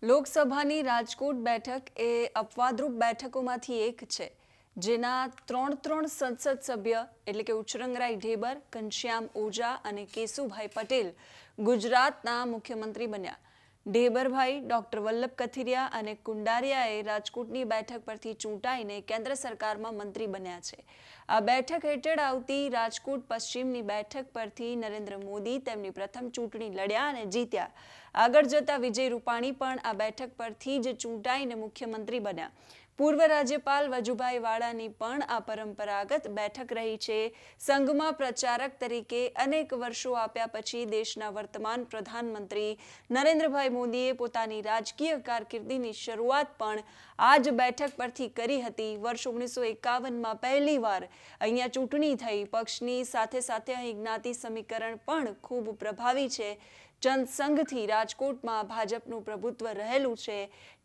લોકસભાની રાજકોટ બેઠક એ અપવાદરૂપ બેઠકોમાંથી એક છે, જેના ત્રણ સંસદ સભ્ય એટલે કે ઉચરંગરાય ઢેબર, ઘનશ્યામ ઓઝા અને કેશુભાઈ પટેલ ગુજરાતના મુખ્યમંત્રી બન્યા. ઢેબરભાઈ ડોક્ટર વલ્લભ કથિરિયા અને કુંડારિયાએ રાજકોટની બેઠક પરથી ચૂંટાઈને કેન્દ્ર સરકારમાં મંત્રી બન્યા છે. આ બેઠક હેઠળ આવતી રાજકોટ પશ્ચિમની બેઠક પરથી નરેન્દ્ર મોદી તેમની પ્રથમ ચૂંટણી લડ્યા અને જીત્યા. આગળ જતા વિજય રૂપાણી પણ આ બેઠક પરથી જ ચૂંટાઈને મુખ્યમંત્રી બન્યા. પૂર્વ રાજ્યપાલ વજુભાઈ વાળાની પણ આ પરંપરાગત બેઠક રહી છે. સંઘમાં પ્રચારક તરીકે અનેક વર્ષો આપ્યા પછી દેશના વર્તમાન પ્રધાનમંત્રી નરેન્દ્રભાઈ મોદીએ પોતાની રાજકીય કારકિર્દીની શરૂઆત પણ આ જ બેઠક પરથી કરી હતી. વર્ષ 1951માં પહેલીવાર અહીંયા ચૂંટણી થઈ. પક્ષની સાથે સાથે અહીં જ્ઞાતિ સમીકરણ પણ ખૂબ પ્રભાવી છે. જનસંઘથી રાજકોટમાં ભાજપનું પ્રભુત્વ રહેલું છે.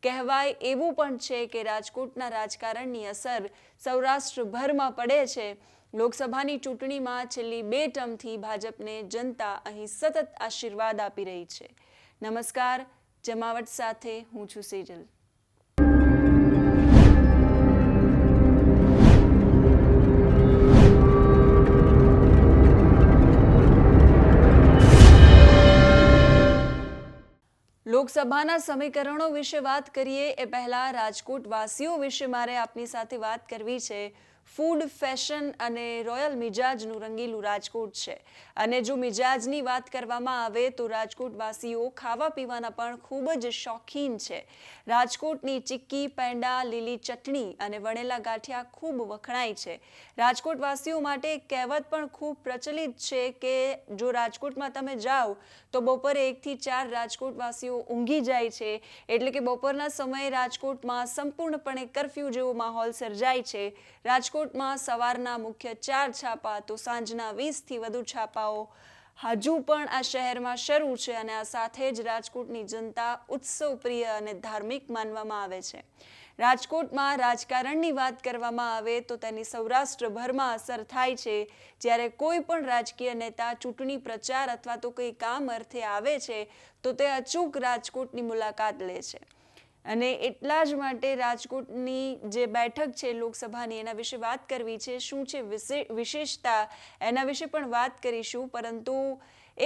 કહેવાય એવું પણ છે કે રાજકોટના રાજકારણની અસર સૌરાષ્ટ્રભરમાં પડે છે. લોકસભાની ચૂંટણીમાં છેલ્લી 2 ટર્મથી ભાજપને જનતા અહીં સતત આશીર્વાદ આપી રહી છે. નમસ્કાર, જમાવટ સાથે હું છું સેજલ. લોકસભાના સમીકરણો વિશે વાત કરીએ એ પહેલા રાજકોટ વાસીઓ વિશે મારે આપની સાથે વાત કરવી છે. ફૂડ, ફેશન અને રોયલ મિજાજનું રંગીલું રાજકોટ છે. અને જો મિજાજની વાત કરવામાં આવે તો રાજકોટ વાસીઓ ખાવા પીવાના પણ ખૂબ જ શોખીન છે. રાજકોટની ચીક્કી, પેંડા, લીલી ચટણી અને વણેલા ગાંઠિયા ખૂબ વખણાય છે. રાજકોટ વાસીઓ માટે એક કહેવત પણ ખૂબ પ્રચલિત છે કે જો રાજકોટમાં તમે જાઓ તો બપોરે 1 થી 4 રાજકોટ વાસીઓ ઊંઘી જાય છે. એટલે કે બપોરના સમયે રાજકોટમાં સંપૂર્ણપણે કરફ્યુ જેવો માહોલ સર્જાય છે. રાજકોટમાં સવારના મુખ્ય 4 છાપા તો સાંજના 20થી વધુ છાપાઓ હજુ પણ આ શહેરમાં શરૂ છે. અને આ સાથે જ રાજકોટની જનતા ઉત્સવપ્રિય અને ધાર્મિક માનવામાં આવે છે. રાજકોટમાં રાજકારણની વાત કરવામાં આવે તો તેની સૌરાષ્ટ્રભરમાં અસર થાય છે. જ્યારે કોઈ પણ રાજકીય નેતા ચૂંટણી પ્રચાર અથવા તો કોઈ કામ અર્થે આવે છે તો તે અચૂક રાજકોટની મુલાકાત લે છે. અને એટલા જ માટે રાજકોટની જે બેઠક છે લોકસભાની, એના વિશે વાત કરવી છે. શું છે વિશેષતા, એના વિશે પણ વાત કરીશું. પરંતુ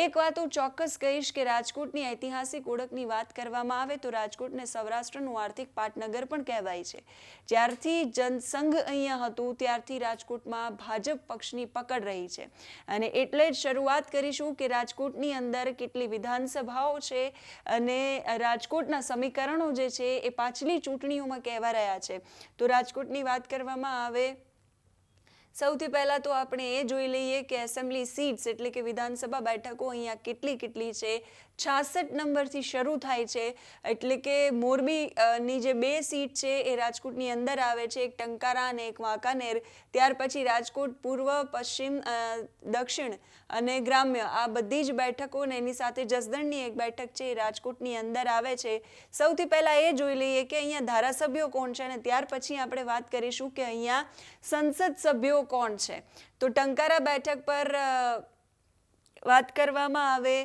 એક વાત હું ચોક્કસ કહીશ કે રાજકોટની ઐતિહાસિક ઓળખની વાત કરવામાં આવે તો રાજકોટને સૌરાષ્ટ્રનું આર્થિક પાટનગર પણ કહેવાય છે. જ્યારથી જનસંઘ અહીંયા હતું ત્યારથી રાજકોટમાં ભાજપ પક્ષની પકડ રહી છે. અને એટલે જ શરૂઆત કરીશું કે રાજકોટની અંદર કેટલી વિધાનસભાઓ છે અને રાજકોટના સમીકરણો જે છે એ પાછલી ચૂંટણીઓમાં કહેવા રહ્યા છે. તો રાજકોટની વાત કરવામાં આવે સૌથી પહેલા તો આપણે એ જોઈ લઈએ કે એસેમ્બલી સીટ્સ એટલે કે વિધાનસભા બેઠકો અહીંયા કેટલી છે. 66 નંબરથી શરૂ થાય છે. એટલે કે મોરબીની જે 2 સીટ છે એ રાજકોટની અંદર આવે છે, એક ટંકારા અને એક વાંકાનેર. ત્યાર પછી રાજકોટ પૂર્વ, પશ્ચિમ, દક્ષિણ અને ગ્રામ્ય, આ બધી જ બેઠકો ને એની સાથે જસદણની એક બેઠક છે એ રાજકોટની અંદર આવે છે. સૌથી પહેલા એ જોઈ લઈએ કે અહીંયા ધારાસભ્યો કોણ છે અને ત્યાર પછી આપણે વાત કરીશું કે અહીંયા સંસદ સભ્યો કોણ છે. તો ટંકારા બેઠક પર વાત કરવામાં આવે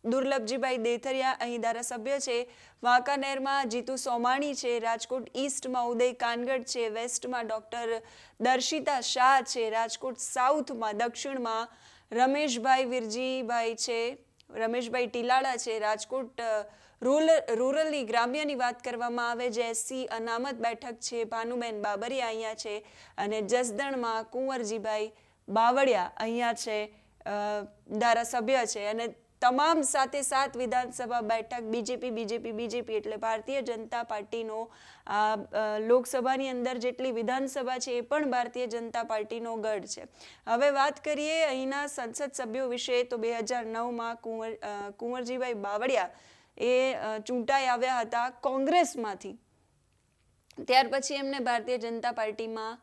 દુર્લભજીભાઈ દેથરિયા અહીં ધારાસભ્ય છે. વાંકાનેરમાં જીતુ સોમાણી છે. રાજકોટ ઈસ્ટમાં ઉદય કાનગડ છે. વેસ્ટમાં ડોક્ટર દર્શિતા શાહ છે. રાજકોટ સાઉથમાં, દક્ષિણમાં રમેશભાઈ વિરજીભાઈ છે, રમેશભાઈ ટીલાળા છે. રાજકોટ રૂરલની ગ્રામ્યની વાત કરવામાં આવે જે એસસી અનામત બેઠક છે, ભાનુબેન બાબરિયા અહીંયા છે. અને જસદણમાં કુંવરજીભાઈ બાવળિયા અહીંયા છે, ધારાસભ્ય છે. અને તમામ સાથે 7 વિધાનસભા બેઠક બીજેપી એટલે ભારતીય જનતા પાર્ટીનો લોકસભાની અંદર જેટલી વિધાનસભા છે એ પણ ભારતીય જનતા પાર્ટીનો ગઢ છે. હવે વાત કરીએ અહીંના સંસદ સભ્યો વિશે તો 2009માં કુંવરજીભાઈ બાવળિયા એ ચૂંટાઈ આવ્યા હતા કોંગ્રેસમાંથી. ત્યાર પછી એમને ભારતીય જનતા પાર્ટીમાં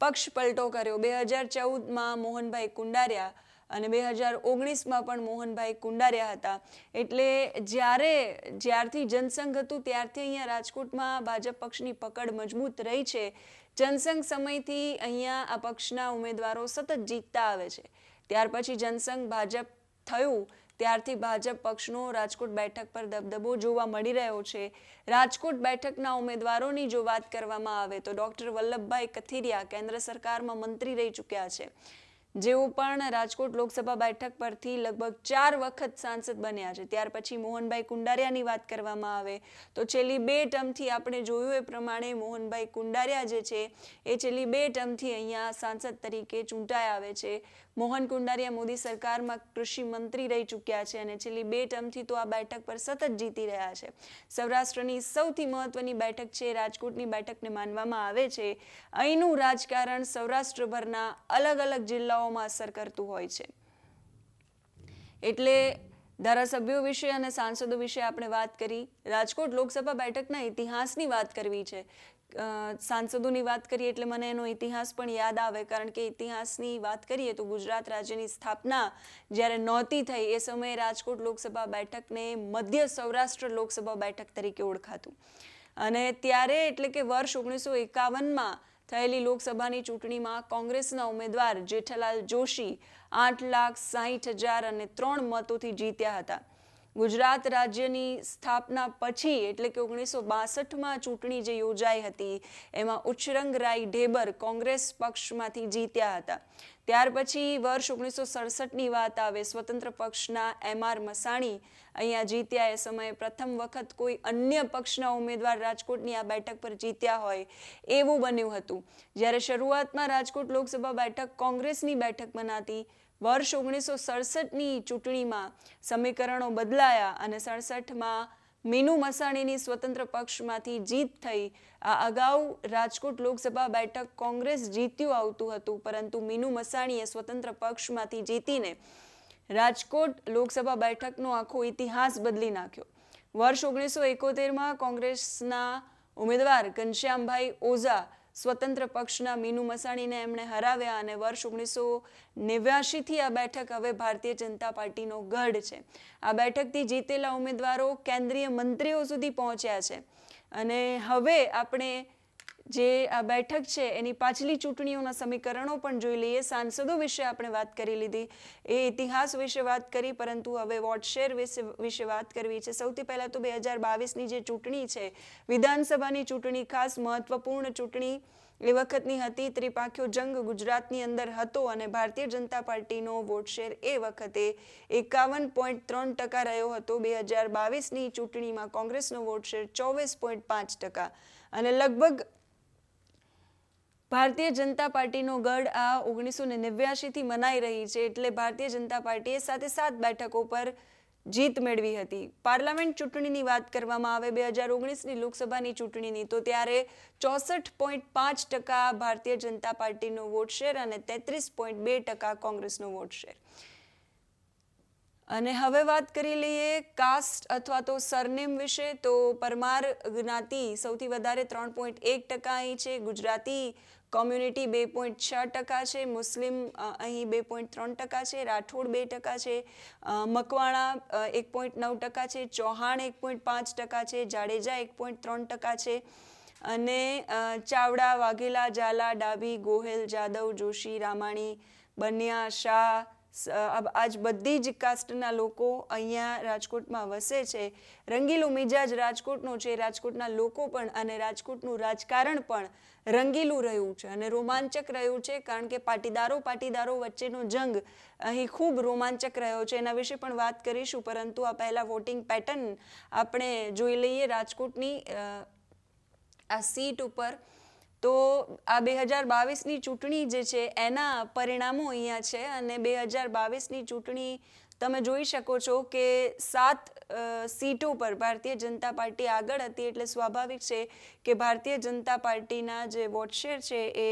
પક્ષ પલટો કર્યો. 2014માં મોહનભાઈ કુંડારિયા અને 2019માં પણ મોહનભાઈ કુંડારિયા હતા. એટલે જ્યારથી જનસંઘ હતું ત્યારથી અહીંયા રાજકોટમાં ભાજપ પક્ષની પકડ મજબૂત રહી છે. જનસંઘ સમયથી અહીંયા આ પક્ષના ઉમેદવારો સતત જીતતા આવે છે. ત્યાર પછી જનસંઘ ભાજપ થયું ત્યારથી ભાજપ પક્ષનો રાજકોટ બેઠક પર દબદબો જોવા મળી રહ્યો છે. રાજકોટ બેઠકના ઉમેદવારોની જો વાત કરવામાં આવે તો ડોક્ટર વલ્લભભાઈ કથિરિયા કેન્દ્ર સરકારમાં મંત્રી રહી ચૂક્યા છે, જેઓ પણ રાજકોટ લોકસભા બેઠક પરથી લગભગ 4 વખત સાંસદ બન્યા છે. ત્યાર પછી મોહનભાઈ કુંડારિયાની વાત કરવામાં આવે તો છેલ્લી 2 ટર્મથી આપણે જોયું એ પ્રમાણે મોહનભાઈ કુંડારિયા જે છે એ છેલ્લી 2 ટર્મથી અહીંયા સાંસદ તરીકે ચૂંટાઈ આવે છે. મોહન કુંડારિયા મોદી સરકારમાં કૃષિ મંત્રી રહી ચૂક્યા છે અને છેલ્લી 2 ટર્મથી તો આ બેઠક પર સતત જીતી રહ્યા છે. સૌરાષ્ટ્રની સૌથી મહત્વની બેઠક છે રાજકોટની બેઠકને માનવામાં આવે છે. અહીંનું રાજકારણ સૌરાષ્ટ્રભરના અલગ અલગ જિલ્લાઓમાં અસર કરતું હોય છે. એટલે ધારાસભ્યો વિશે અને સાંસદો વિશે આપણે વાત કરી. રાજકોટ લોકસભા બેઠકના ઇતિહાસની વાત કરવી છે. સાંસદોની વાત કરીએ એટલે મને એનો ઇતિહાસ પણ યાદ આવે, કારણ કે ઇતિહાસની વાત કરીએ તો ગુજરાત રાજ્યની સ્થાપના જ્યારે નહોતી થઈ એ સમયે રાજકોટ લોકસભા બેઠકને મધ્ય સૌરાષ્ટ્ર લોકસભા બેઠક તરીકે ઓળખાતું. અને ત્યારે એટલે કે વર્ષ 1951માં થયેલી લોકસભાની ચૂંટણીમાં કોંગ્રેસના ઉમેદવાર જેઠાલાલ જોશી 8,60,000 અને 3 મતોથી જીત્યા હતા. ગુજરાત રાજ્યની સ્થાપના પછી એટલે કે 1962માં ચૂંટણી જે યોજાઈ હતી એમાં ઉચ્ચરંગરાય ઢેબર કોંગ્રેસ પક્ષમાંથી જીત્યા હતા. ત્યાર પછી વર્ષ 1967ની વાત આવે, સ્વતંત્ર પક્ષના એમ.આર. મસાણી અહીંયા જીત્યા. એ સમયે પ્રથમ વખત કોઈ અન્ય પક્ષના ઉમેદવાર રાજકોટની આ બેઠક પર જીત્યા હોય એવું બન્યું હતું. જ્યારે શરૂઆતમાં રાજકોટ લોકસભા બેઠક કોંગ્રેસની બેઠક મનાતી. વર્ષ 1967ની ચૂંટણીમાં સમીકરણો બદલાયા અને 67માં મીનુ મસાણીની સ્વતંત્ર પક્ષમાંથી જીત થઈ. આ અગાઉ રાજકોટ લોકસભા બેઠક કોંગ્રેસ જીત્યું આવતું હતું, પરંતુ મીનુ મસાણીએ સ્વતંત્ર પક્ષમાંથી જીતીને રાજકોટ લોકસભા બેઠકનો આખો ઇતિહાસ બદલી નાખ્યો. વર્ષ 1971માં કોંગ્રેસના ઉમેદવાર ઘનશ્યામભાઈ ઓઝા સ્વતંત્ર પક્ષના મીનુ મસાણીને એમણે હરાવ્યા અને વર્ષ 1989થી આ બેઠક હવે ભારતીય જનતા પાર્ટીનો ગઢ છે. આ બેઠકથી જીતેલા ઉમેદવારો કેન્દ્રીય મંત્રીઓ સુધી પહોંચ્યા છે. અને હવે આપણે જે આ બેઠક છે એની પાછલી ચૂંટણીઓના સમીકરણો પણ જોઈ લઈએ. સાંસદો વિશે આપણે વાત કરી લીધી, એ ઇતિહાસ વિશે વાત કરી, પરંતુ હવે વોટ શેર વિશે વાત કરવી છે. સૌથી પહેલાં તો 2022ની જે ચૂંટણી છે, વિધાનસભાની ચૂંટણી, ખાસ મહત્વપૂર્ણ ચૂંટણી એ વખતની હતી. ત્રિપાંખ્યો જંગ ગુજરાતની અંદર હતો અને ભારતીય જનતા પાર્ટીનો વોટ શેર એ વખતે 51.3% રહ્યો હતો. 2022ની ચૂંટણીમાં કોંગ્રેસનો વોટ શેર 24.5% અને લગભગ ભારતીય જનતા પાર્ટીનો ગઢ આ 1989થી મનાઈ રહી છે. એટલે ભારતીય જનતા પાર્ટીએ 7 બેઠકો પર જીત મેળવી હતી. પાર્લામેન્ટ ચૂંટણીની વાત કરવામાં આવે 2019ની લોકસભાની ચૂંટણીની, તો ત્યારે 64.5% ભારતીય જનતા પાર્ટીનો વોટ શેર અને 33.2% કોંગ્રેસનો વોટ શેર. અને હવે વાત કરી લઈએ કાસ્ટ અથવા તો સરનેમ વિશે. તો પરમાર જ્ઞાતિ સૌથી વધારે 3.1% અહીં છે. ગુજરાતી કોમ્યુનિટી 2.6% છે. મુસ્લિમ અહીં 2.3% છે. રાઠોડ 2% છે. મકવાણા 1.9% છે. ચૌહાણ 1.5% છે. જાડેજા 1.3% છે. અને ચાવડા, વાઘેલા, ઝાલા, ડાભી, ગોહેલ, જાદવ, જોશી, રામાણી, બનિયા, શાહ, આજ બધી જ કાસ્ટના લોકો અહીંયા રાજકોટમાં વસે છે. રંગીલો મિજાજ રાજકોટનો છે. રાજકોટના લોકો પણ અને રાજકોટનું રાજકારણ પણ રંગીલું રહ્યું છે અને રોમાંચક રહ્યું છે, કારણ કે પાટીદારો વચ્ચેનો જંગ અહીં ખૂબ રોમાંચક રહ્યો છે. એના વિશે પણ વાત કરીશું, પરંતુ આ પહેલા વોટિંગ પેટર્ન આપણે જોઈ લઈએ રાજકોટની આ સીટ ઉપર. તો આ 2022ની ચૂંટણી જે છે એના પરિણામો અહીંયા છે અને 2022ની ચૂંટણી તમે જોઈ શકો છો કે 7 સીટો પર ભારતીય જનતા પાર્ટી આગળ હતી. એટલે સ્વાભાવિક છે કે ભારતીય જનતા પાર્ટીના જે વોટ શેર છે એ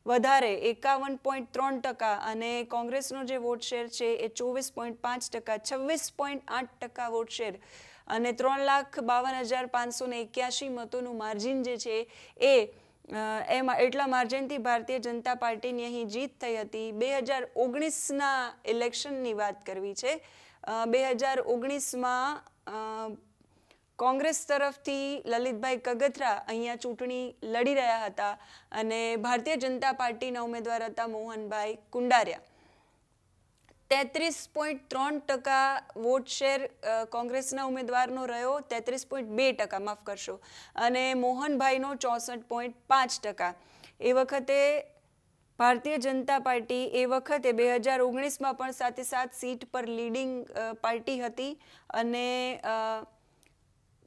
વધારે 51.3% અને કોંગ્રેસનો જે વોટ શેર છે એ 24.5%, 26.8% વોટ શેર અને 3,52,581 મતોનું માર્જિન જે છે એમાં એટલા માર્જિનથી ભારતીય જનતા પાર્ટીની અહીં જીત થઈ હતી. 2019ના ઇલેક્શનની વાત કરવી છે. 2019માં કોંગ્રેસ તરફથી લલિતભાઈ કગથરા અહીંયા ચૂંટણી લડી રહ્યા હતા અને ભારતીય જનતા પાર્ટીના ઉમેદવાર હતા મોહનભાઈ કુંડારિયા. 33.3% વોટ શેર કોંગ્રેસના ઉમેદવારનો રહ્યો, 33.2%, માફ કરશો, અને મોહનભાઈનો 64.5%. એ વખતે ભારતીય જનતા પાર્ટી એ વખતે 2019માં પણ 7 સીટ પર લીડિંગ પાર્ટી હતી અને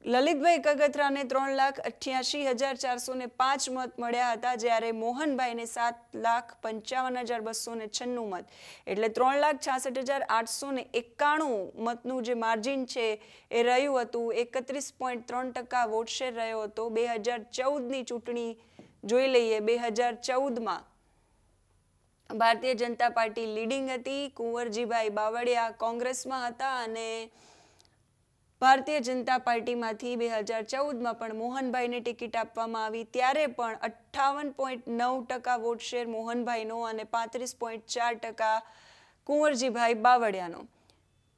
લલિતભાઈ કગથરાને 3,88,405 મત મળ્યા હતા, જ્યારે મોહનભાઈને 7,55,296 મત, એટલે 3,66,891 મતનું જે માર્જિન છે એ રહ્યું હતું. 31.3% વોટ શેર રહ્યો હતો. 2014ની ચૂંટણી જોઈ લઈએ. 2014માં ભારતીય જનતા પાર્ટી લીડિંગ હતી. કુંવરજીભાઈ બાવળિયા કોંગ્રેસમાં હતા અને ભારતીય જનતા પાર્ટીમાંથી 2014માં પણ મોહનભાઈને ટિકિટ આપવામાં આવી, ત્યારે પણ 58.9% વોટ શેર મોહનભાઈનો અને 35.4% કુંવરજીભાઈ બાવળિયાનો.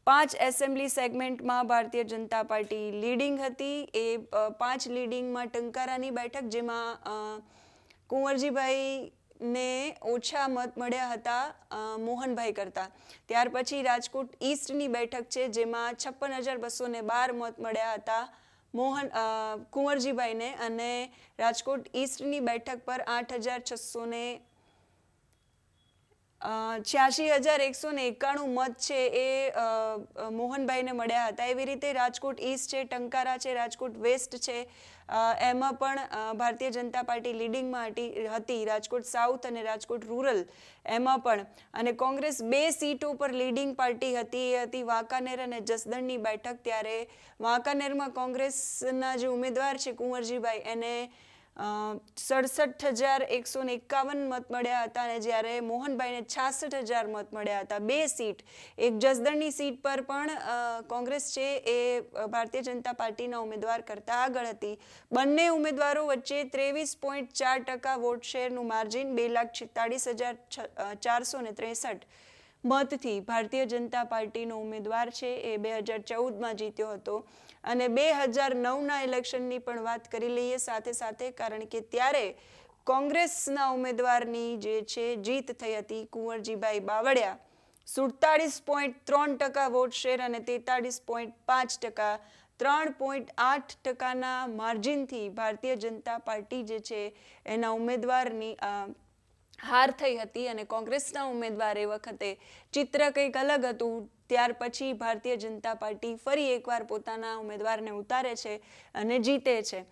5 એસેમ્બલી સેગમેન્ટમાં ભારતીય જનતા પાર્ટી લીડિંગ હતી. એ 5 લીડિંગમાં ટંકારાની બેઠક, જેમાં કુંવરજીભાઈને ઓછા મત મળ્યા હતા મોહનભાઈ કરતાં. ત્યાર પછી રાજકોટ ઈસ્ટની બેઠક છે, જેમાં 56,212 મત મળ્યા હતા કુંવરજીભાઈને, અને રાજકોટ ઈસ્ટની બેઠક પર 86,191 મત છે એ મોહનભાઈને મળ્યા હતા. એવી રીતે રાજકોટ ઈસ્ટ છે, ટંકારા છે, રાજકોટ વેસ્ટ છે, એમાં પણ ભારતીય જનતા પાર્ટી લીડિંગમાં હતી. રાજકોટ સાઉથ અને રાજકોટ રૂરલ એમાં પણ. અને કોંગ્રેસ 2 સીટો પર લીડિંગ પાર્ટી હતી. એ હતી વાંકાનેર અને જસદણની બેઠક. ત્યારે વાંકાનેરમાં કોંગ્રેસના જે ઉમેદવાર છે કુંવરજીભાઈ, એને 67,151 મત મળ્યા હતા, અને જ્યારે મોહનભાઈને 66,000 મત મળ્યા હતા. 2 સીટ, એક જસદણની સીટ પર પણ કોંગ્રેસ છે એ ભારતીય જનતા પાર્ટીના ઉમેદવાર કરતાં આગળ હતી. બંને ઉમેદવારો વચ્ચે 23.4% વોટ શેરનું માર્જિન, 2,46,463 મતથી ભારતીય જનતા પાર્ટીનો ઉમેદવાર છે એ 2014માં જીત્યો હતો. અને 2009ના ઇલેક્શનની પણ વાત કરી લઈએ સાથે સાથે, કારણ કે ત્યારે કોંગ્રેસના ઉમેદવારની જે છે જીત થઈ હતી. કુંવરજીભાઈ બાવળિયા 47.3% વોટ શેર અને 43.5%, 3.8%ના માર્જિનથી ભારતીય જનતા પાર્ટી જે છે એના ઉમેદવારની હાર થઈ હતી. અને કોંગ્રેસના ઉમેદવાર એ વખતે ચિત્ર કંઈક અલગ હતું. ત્યાર પછી ભારતીય જનતા પાર્ટી ફરી એકવાર પોતાના ઉમેદવારને ઉતારે છે અને જીતે છે.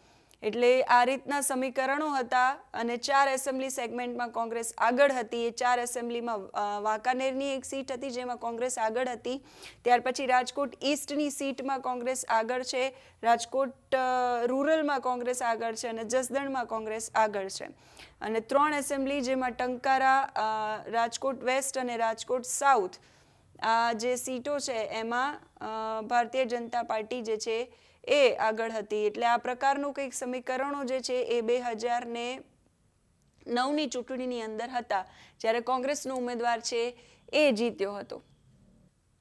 એટલે આ રીતના સમીકરણો હતા. અને 4 એસેમ્બલી સેગમેન્ટમાં કોંગ્રેસ આગળ હતી. એ 4 એસેમ્બલીમાં વાંકાનેરની એક સીટ હતી જેમાં કોંગ્રેસ આગળ હતી. ત્યાર પછી રાજકોટ ઈસ્ટની સીટમાં કોંગ્રેસ આગળ છે, રાજકોટ રૂરલમાં કોંગ્રેસ આગળ છે, અને જસદણમાં કોંગ્રેસ આગળ છે. અને 3 એસેમ્બલી, જેમાં ટંકારા, રાજકોટ વેસ્ટ અને રાજકોટ સાઉથ, આ જે સીટો છે એમાં ભારતીય જનતા પાર્ટી જે છે એ આગળ હતી. એટલે આ પ્રકારનું કંઈક સમીકરણો જે છે એ 2009ની ચૂંટણીની અંદર હતા, જ્યારે કોંગ્રેસનો ઉમેદવાર છે એ જીત્યો હતો.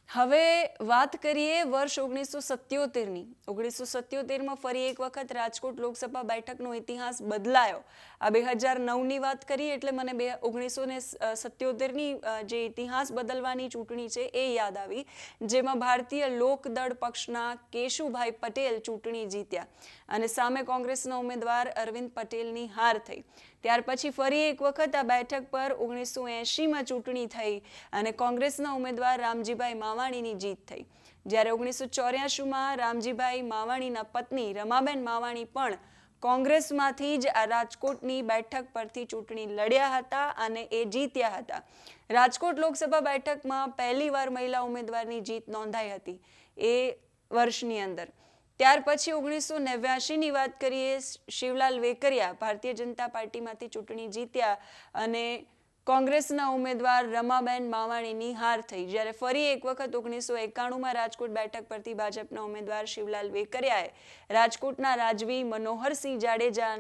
હવે વાત કરીએ વર્ષ 1977ની. 1977માં ફરી એક વખત રાજકોટ લોકસભા બેઠકનો ઇતિહાસ બદલાયો. આ 2009ની વાત કરી એટલે મને 1977ની જે ઇતિહાસ બદલવાની ચૂંટણી છે એ યાદ આવી, જેમાં ભારતીય લોકદળ પક્ષના કેશુભાઈ પટેલ ચૂંટણી જીત્યા અને સામે કોંગ્રેસના ઉમેદવાર અરવિંદ પટેલની હાર થઈ. ત્યાર પછી ફરી એક વખત આ બેઠક પર 1980માં ચૂંટણી થઈ અને કોંગ્રેસના ઉમેદવાર રામજીભાઈ માવાણીની જીત થઈ. જ્યારે 1984માં રામજીભાઈ માવાણીના પત્ની રમાબેન માવાણી પણ કોંગ્રેસમાંથી જ આ રાજકોટની બેઠક પરથી ચૂંટણી લડ્યા હતા અને એ જીત્યા હતા. રાજકોટ લોકસભા બેઠકમાં પહેલીવાર મહિલા ઉમેદવારની જીત નોંધાઈ હતી એ વર્ષની અંદર. ત્યાર પછી 1989ની વાત કરીએ. શિવલાલ વેકરિયા ભારતીય જનતા પાર્ટીમાંથી ચૂંટણી જીત્યા અને કોંગ્રેસના ઉમેદવાર રમાબેન માવાણીની હાર થઈ. જ્યારે ફરી એક વખત 1991માં રાજકોટ બેઠક પરથી ભાજપના ઉમેદવાર શિવલાલ વેકરિયાએ રાજકોટના રાજવી મનોહરસિંહ જાડેજા,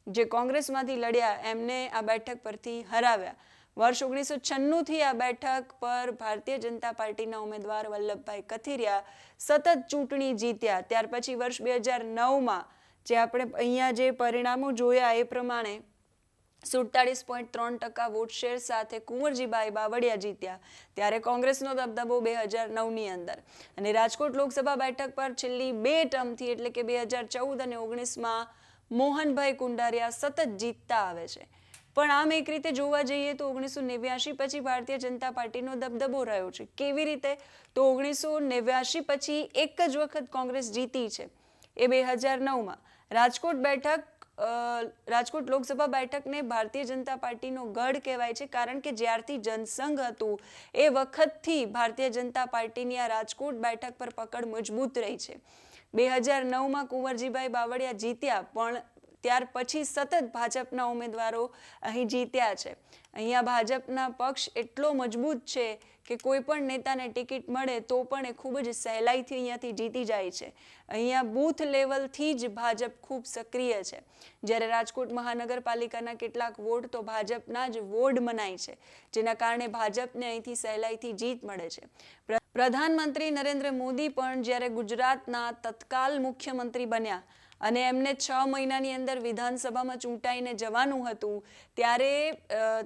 જે કોંગ્રેસમાંથી લડ્યા, એમને આ બેઠક પરથી હરાવ્યા. વર્ષ 1996થી આ બેઠક પર ભારતીય જનતા પાર્ટીના ઉમેદવાર વલ્લભભાઈ કથિરિયા સતત ચૂંટણી જીત્યા. ત્યાર પછી વર્ષ 2009માં જે આપણે અહીંયા જે પરિણામો જોયા એ પ્રમાણે 47.3% વોટ શેર સાથે કુંવરજીભાઈ બાવળિયા જીત્યા. ત્યારે કોંગ્રેસનો દબદબો 2009ની અંદર. અને રાજકોટ લોકસભા બેઠક પર છેલ્લી 2 ટર્મથી એટલે કે 2014 અને 19માં મોહનભાઈ કુંડારિયા સતત જીતતા આવે છે. પણ આમ એક રીતે જોવા જઈએ તો 1989 પછી ભારતીય જનતા પાર્ટીનો દબદબો રહ્યો છે. કેવી રીતે? તો 1989 પછી એક જ વખત કોંગ્રેસ જીતી છે, એ 2009માં. રાજકોટ લોકસભા બેઠકને ભારતીય જનતા પાર્ટીનો ગઢ કહેવાય છે, કારણ કે જ્યારથી જનસંઘ હતું એ વખતથી ભારતીય જનતા પાર્ટીની આ રાજકોટ બેઠક પર પકડ મજબૂત રહી છે. 2009માં કુંવરજીભાઈ બાવળિયા જીત્યા, પણ ત્યાર પછી સતત ભાજપના ઉમેદવારો અહીં જીત્યા છે. અહીંયા ભાજપના પક્ષ એટલો મજબૂત છે કે કોઈ પણ નેતાને ટિકિટ મળે તો પણ એ ખૂબ જ સહેલાઈથી અહીંયાથી જીતી જાય છે. અહીંયા બૂથ લેવલથી જ ભાજપ ખૂબ સક્રિય છે. જ્યારે રાજકોટ મહાનગરપાલિકાના કેટલાક વોર્ડ તો ભાજપના જ વોર્ડ મનાય છે, જેના કારણે ભાજપને અહીંથી સહેલાઈથી જીત મળે છે. પ્રધાનમંત્રી નરેન્દ્ર મોદી પણ જ્યારે ગુજરાતના તત્કાલ મુખ્યમંત્રી બન્યા અને એમને 6 મહિનાની અંદર વિધાનસભામાં ચૂંટાઈને જવાનું હતું, ત્યારે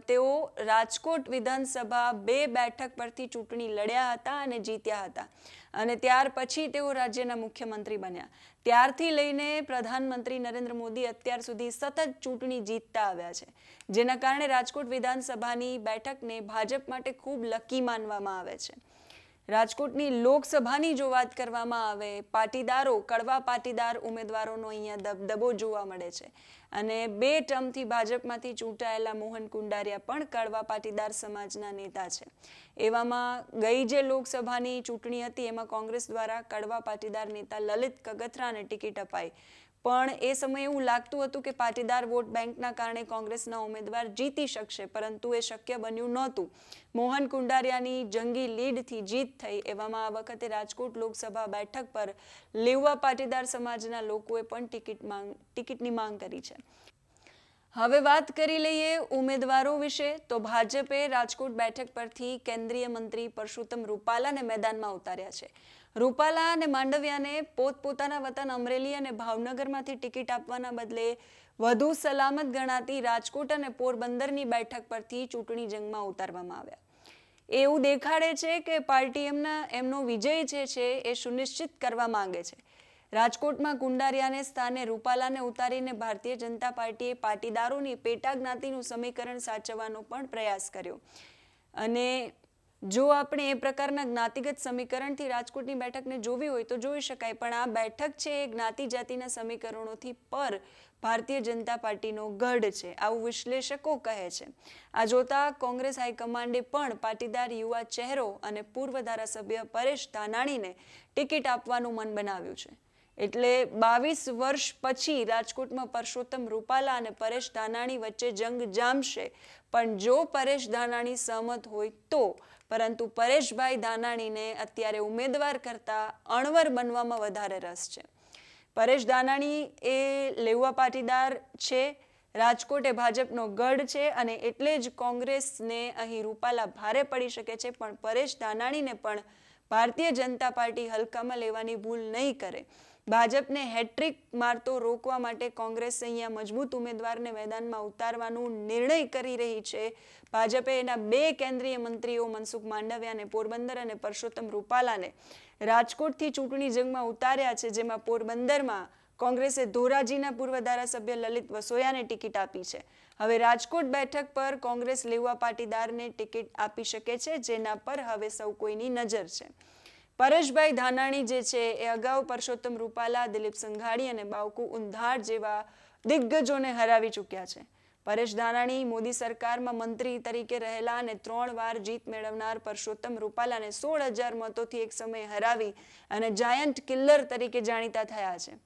તેઓ રાજકોટ વિધાનસભા 2 બેઠક પરથી ચૂંટણી લડ્યા હતા અને જીત્યા હતા. અને ત્યાર પછી તેઓ રાજ્યના મુખ્યમંત્રી બન્યા. ત્યારથી લઈને પ્રધાનમંત્રી નરેન્દ્ર મોદી અત્યાર સુધી સતત ચૂંટણી જીતતા આવ્યા છે, જેના કારણે રાજકોટ વિધાનસભાની બેઠકને ભાજપ માટે ખૂબ લકી માનવામાં આવે છે. રાજકોટની લોકસભાની જો વાત કરવામાં આવે, પાટીદારો, કડવા પાટીદાર ઉમેદવારોનો અહીંયા દબદબો જોવા મળે છે. અને 2 ટર્મથી ભાજપમાંથી ચૂંટાયેલા મોહન કુંડારિયા પણ કડવા પાટીદાર સમાજના નેતા છે. એવામાં ગઈ જે લોકસભાની ચૂંટણી હતી એમાં કોંગ્રેસ દ્વારા કડવા પાટીદાર નેતા લલિત કગથરાને ટિકિટ અપાઈ. પણ એ સમયે એવું લાગતું હતું કે પાટીદાર વોટ બેંકના કારણે કોંગ્રેસના ઉમેદવાર જીતી શકશે, પરંતુ એ શક્ય બન્યું નહોતું. મોહન કુંડારિયાની જંગી લીડથી જીત થઈ. એવામાં આ વખતે રાજકોટ લોકસભા બેઠક પર લેઉવા પાટીદાર સમાજના લોકોએ પણ ટિકિટની માંગ કરી છે. હવે વાત કરી લઈએ ઉમેદવારો વિશે. તો ભાજપે રાજકોટ બેઠક પરથી કેન્દ્રીય મંત્રી પરસોત્તમ રૂપાલાને મેદાનમાં ઉતાર્યા છે. રૂપાલા અને માંડવિયાને પોતપોતાના વતન અમરેલી અને ભાવનગરમાંથી ટિકિટ આપવાના બદલે વધુ સલામત ગણાતી રાજકોટ અને પોરબંદરની બેઠક પરથી ચૂંટણી જંગમાં ઉતારવામાં આવ્યા. એવું દેખાડે છે કે પાર્ટી એમનો વિજય જે છે એ સુનિશ્ચિત કરવા માંગે છે. રાજકોટમાં કુંડારિયાને સ્થાને રૂપાલાને ઉતારીને ભારતીય જનતા પાર્ટીએ પાટીદારોની પેટા જ્ઞાતિનું સમીકરણ સાચવવાનો પણ પ્રયાસ કર્યો. અને જો આપણે એ પ્રકારના જ્ઞાતિગત સમીકરણથી રાજકોટની બેઠકને જોવી હોય તો જોઈ શકાય, પણ આ બેઠક છે એ જ્ઞાતિ જાતિના સમીકરણોથી પર ભારતીય જનતા પાર્ટીનો ગઢ છે, આવું વિશ્લેષકો કહે છે. આ જોતા કોંગ્રેસ હાઈકમાન્ડે પણ પાટીદાર યુવા ચહેરો અને પૂર્વ ધારાસભ્ય પરેશ ધાનાણીને ટિકિટ આપવાનું મન બનાવ્યું છે. એટલે 22 વર્ષ પછી રાજકોટમાં પરસોત્તમ રૂપાલા અને પરેશ ધાનાણી વચ્ચે જંગ જામશે. પણ જો પરેશ ધાનાણી સહમત હોય તો, પરંતુ પરેશભાઈ ધાનાણીને અત્યારે ઉમેદવાર કરતા અણવર બનવામાં વધારે રસ છે. પરેશ ધાનાણી એ લેઉવા પાટીદાર છે, રાજકોટ એ ભાજપનો ગઢ છે, અને એટલે જ કોંગ્રેસને અહીં રૂપાલા ભારે પડી શકે છે. પણ પરેશ ધાનાણીને પણ ભારતીય જનતા પાર્ટી હલકામાં લેવાની ભૂલ નહીં કરે. ભાજપને હેટ્રિક મારતો રોકવા માટે કોંગ્રેસ અહીંયા મજબૂત ઉમેદવારને મેદાનમાં ઉતારવાનું નિર્ણય કરી રહી છે. ભાજપે એના 2 કેન્દ્રીય મંત્રીઓ મનસુખ માંડવિયાને પોરબંદર અને પરસોત્તમ રૂપાલાને રાજકોટથી ચૂંટણી જંગમાં ઉતાર્યા છે, જેમાં પોરબંદરમાં કોંગ્રેસે ધોરાજીના પૂર્વ ધારાસભ્ય લલિત વસોયાને ટિકિટ આપી છે. હવે રાજકોટ બેઠક પર કોંગ્રેસ લેઉવા પાટીદારને ટિકિટ આપી શકે છે, જેના પર હવે સૌ કોઈની નજર છે. પરેશભાઈ ધાનાણી જે છે એ અગાઉ પરસોત્તમ રૂપાલા, દિલીપ સંઘાણી અને બાવકુ ઉંધાડ જેવા દિગ્ગજોને હરાવી ચૂક્યા છે. પરેશ ધાનાણી મોદી સરકારમાં મંત્રી તરીકે રહેલા અને 3 વાર જીત મેળવનાર પરસોત્તમ રૂપાલાને 16,000 મતોથી એક સમયે હરાવી અને જાયન્ટ કિલર તરીકે જાણીતા થયા છે.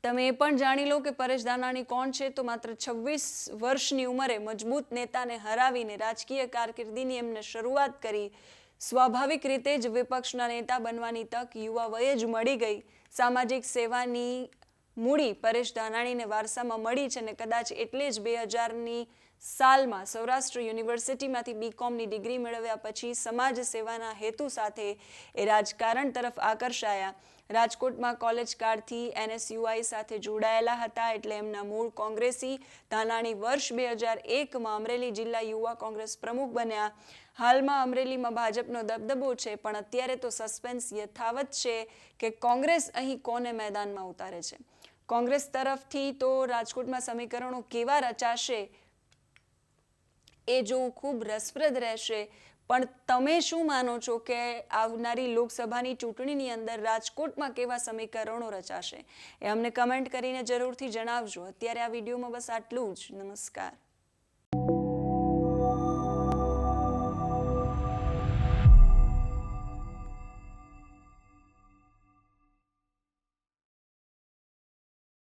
તમે એ પણ જાણી લો કે પરેશ ધાનાણી કોણ છે. તો માત્ર 26 વર્ષની ઉંમરે મજબૂત નેતાને હરાવીને રાજકીય કારકિર્દીની એમને શરૂઆત કરી. સ્વાભાવિક રીતે જ વિપક્ષના નેતા બનવાની તક યુવા વયે જ મળી ગઈ. સામાજિક સેવાની મૂડી પરેશ ધાનાણીને વારસામાં મળી છે, અને કદાચ એટલે જ 2000ની સાલમાં સૌરાષ્ટ્ર યુનિવર્સિટીમાંથી BComની ડિગ્રી મેળવ્યા પછી સમાજ સેવાના હેતુ સાથે એ રાજકારણ તરફ આકર્ષાયા. રાજકોટમાં કોલેજ કાળથી NSUI સાથે જોડાયેલા હતા, એટલે એમના મૂળ કોંગ્રેસી. ધાનાણી વર્ષ 2001માં અમરેલી જિલ્લા યુવા કોંગ્રેસ પ્રમુખ બન્યા. હાલમાં અમરેલીમાં ભાજપનો દબદબો છે, પણ અત્યારે તો સસ્પેન્સ યથાવત છે કે કોંગ્રેસ અહીં કોને મેદાનમાં ઉતારે છે. કોંગ્રેસ તરફથી તો રાજકોટમાં સમીકરણો કેવા રચાશે એ જોવું ખૂબ રસપ્રદ રહેશે. પણ તમે શું માનો છો કે આવનારી લોકસભાની ચૂંટણીની અંદર રાજકોટમાં કેવા સમીકરણો રચાશે? એ અમને કમેન્ટ કરીને જરૂરથી જણાવજો. અત્યારે આ વિડીયોમાં બસ આટલું જ. નમસ્કાર.